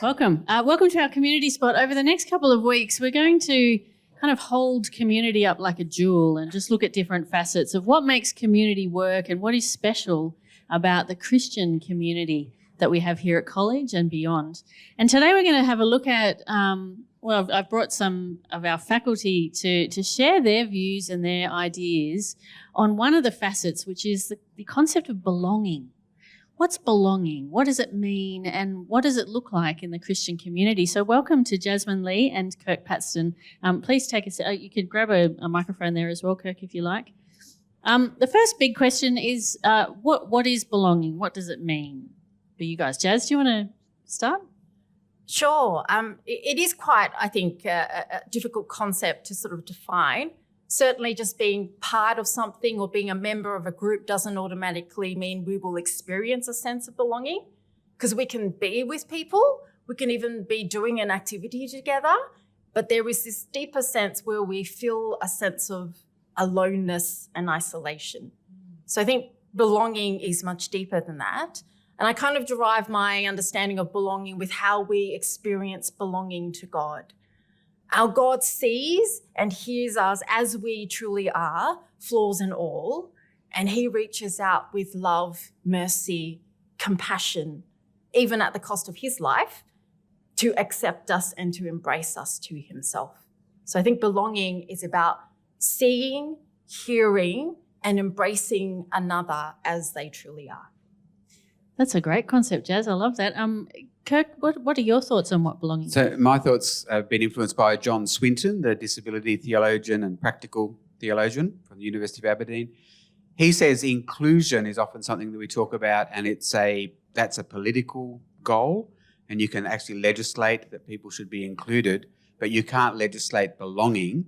Welcome. Welcome to our community spot. Over the next couple of weeks, we're going to kind of hold community up like a jewel and just look at different facets of what makes community work and what is special about the Christian community that we have here at college and beyond. And today we're going to have a look at, I've brought some of our faculty to share their views and their ideas on one of the facets, which is the concept of belonging. What's belonging? What does it mean? And what does it look like in the Christian community? So welcome to Jasmine Lee and Kirk Paxton. Please take you can grab a microphone there as well, Kirk, if you like. The first big question is, what is belonging? What does it mean for you guys? Jazz, do you want to start? Sure. It is quite, I think, a difficult concept to sort of define. Certainly just being part of something or being a member of a group doesn't automatically mean we will experience a sense of belonging, because we can be with people, we can even be doing an activity together, but there is this deeper sense where we feel a sense of aloneness and isolation. So I think belonging is much deeper than that. And I kind of derive my understanding of belonging with how we experience belonging to God. Our God sees and hears us as we truly are, flaws and all, and he reaches out with love, mercy, compassion, even at the cost of his life, to accept us and to embrace us to himself. So I think belonging is about seeing, hearing, and embracing another as they truly are. That's a great concept, Jazz. I love that. Kirk, what are your thoughts on what belonging is? So my thoughts have been influenced by John Swinton, the disability theologian and practical theologian from the University of Aberdeen. He says inclusion is often something that we talk about, and that's a political goal, and you can actually legislate that people should be included, but you can't legislate belonging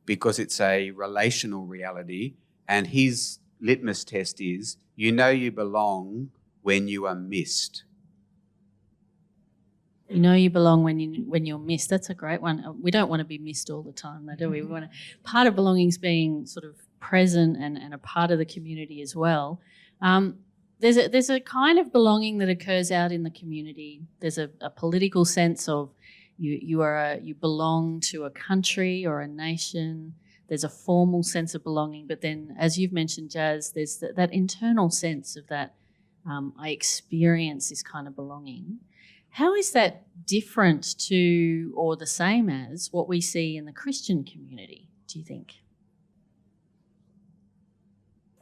because it's a relational reality. And his litmus test is, you know you belong when you are missed. You know you belong when you're missed. That's a great one. We don't want to be missed all the time, though, do we? Part of belonging is being sort of present and a part of the community as well. There's a kind of belonging that occurs out in the community. There's a political sense of you belong to a country or a nation. There's a formal sense of belonging, but then, as you've mentioned, Jazz, there's that internal sense of that I experience this kind of belonging. How is that different to or the same as what we see in the Christian community, do you think?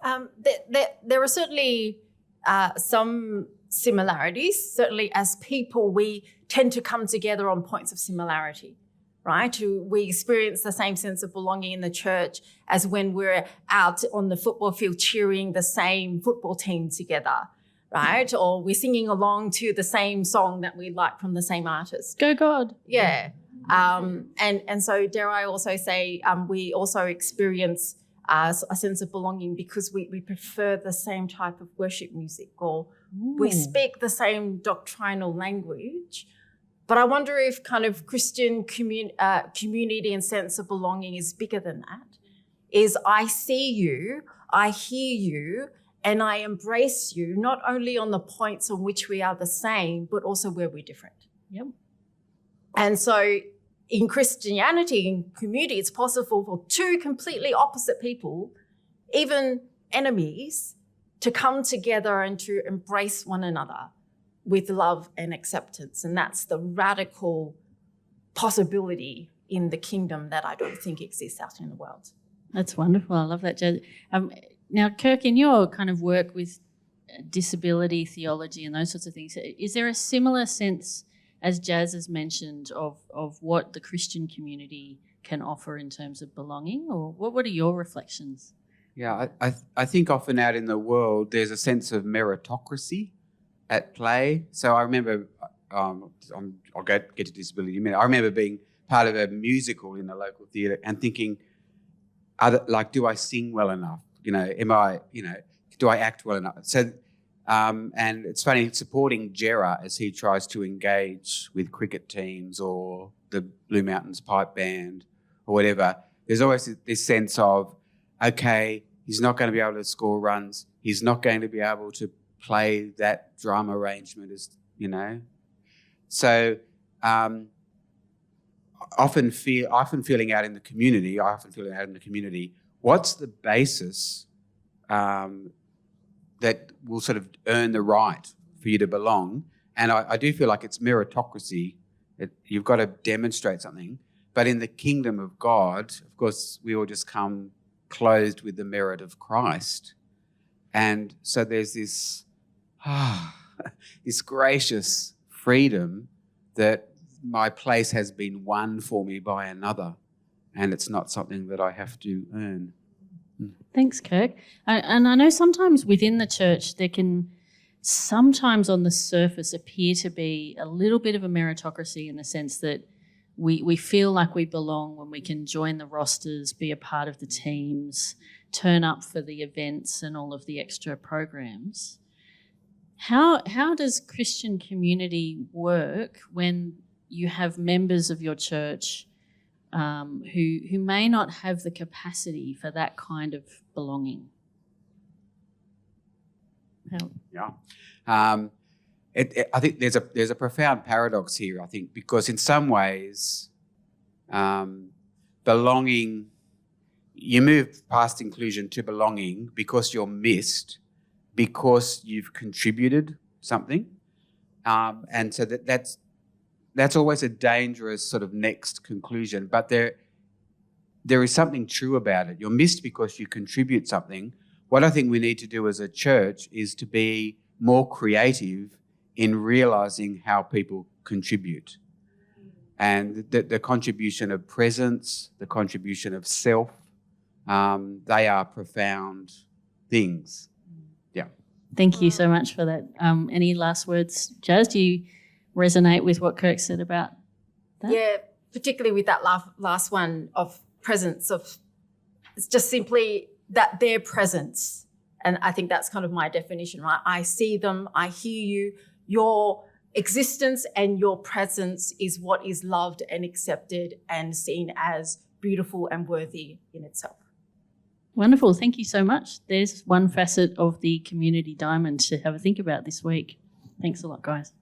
There are certainly some similarities. Certainly as people, we tend to come together on points of similarity, right? We experience the same sense of belonging in the church as when we're out on the football field cheering the same football team together, right? Or we're singing along to the same song that we like from the same artist. Go God. Yeah. And so dare I also say we also experience a sense of belonging because we prefer the same type of worship music, or we speak the same doctrinal language. But I wonder if kind of Christian community and sense of belonging is bigger than that. Is I see you, I hear you, and I embrace you, not only on the points on which we are the same, but also where we're different. Yep. And so in Christianity, in community, it's possible for two completely opposite people, even enemies, to come together and to embrace one another with love and acceptance. And that's the radical possibility in the kingdom that I don't think exists out in the world. That's wonderful. I love that, Jazz. Now, Kirk, in your kind of work with disability theology and those sorts of things, is there a similar sense, as Jazz has mentioned, of what the Christian community can offer in terms of belonging? Or what are your reflections? Yeah, I think often out in the world there's a sense of meritocracy at play. So I remember, I'll get to disability in a minute. I remember being part of a musical in the local theatre and thinking, do I sing well enough? Do I act well enough? So, and it's funny, supporting Gerard as he tries to engage with cricket teams or the Blue Mountains Pipe Band or whatever, there's always this sense of, okay, he's not going to be able to score runs. He's not going to be able to play that drum arrangement, So often feeling out in the community, what's the basis that will sort of earn the right for you to belong? And I do feel like it's meritocracy. You've got to demonstrate something. But in the kingdom of God, of course, we all just come clothed with the merit of Christ. And so there's this, this gracious freedom that my place has been won for me by another, and it's not something that I have to earn. Thanks, Kirk. And I know sometimes within the church there can sometimes on the surface appear to be a little bit of a meritocracy in the sense that we feel like we belong when we can join the rosters, be a part of the teams, turn up for the events and all of the extra programs. How does Christian community work when you have members of your church who may not have the capacity for that kind of belonging? Yeah. I think there's a profound paradox here, I think, because in some ways belonging, you move past inclusion to belonging because you're missed, because you've contributed something. And so that's always a dangerous sort of next conclusion. But there is something true about it. You're missed because you contribute something. What I think we need to do as a church is to be more creative in realising how people contribute. And the contribution of presence, the contribution of self, they are profound things. Yeah. Thank you so much for that. Any last words, Jazz? Do you resonate with what Kirk said about that? Yeah, particularly with that last one of presence, of it's just simply that their presence. And I think that's kind of my definition, right? I see them, I hear you, your existence and your presence is what is loved and accepted and seen as beautiful and worthy in itself. Wonderful. Thank you so much. There's one facet of the community diamond to have a think about this week. Thanks a lot, guys.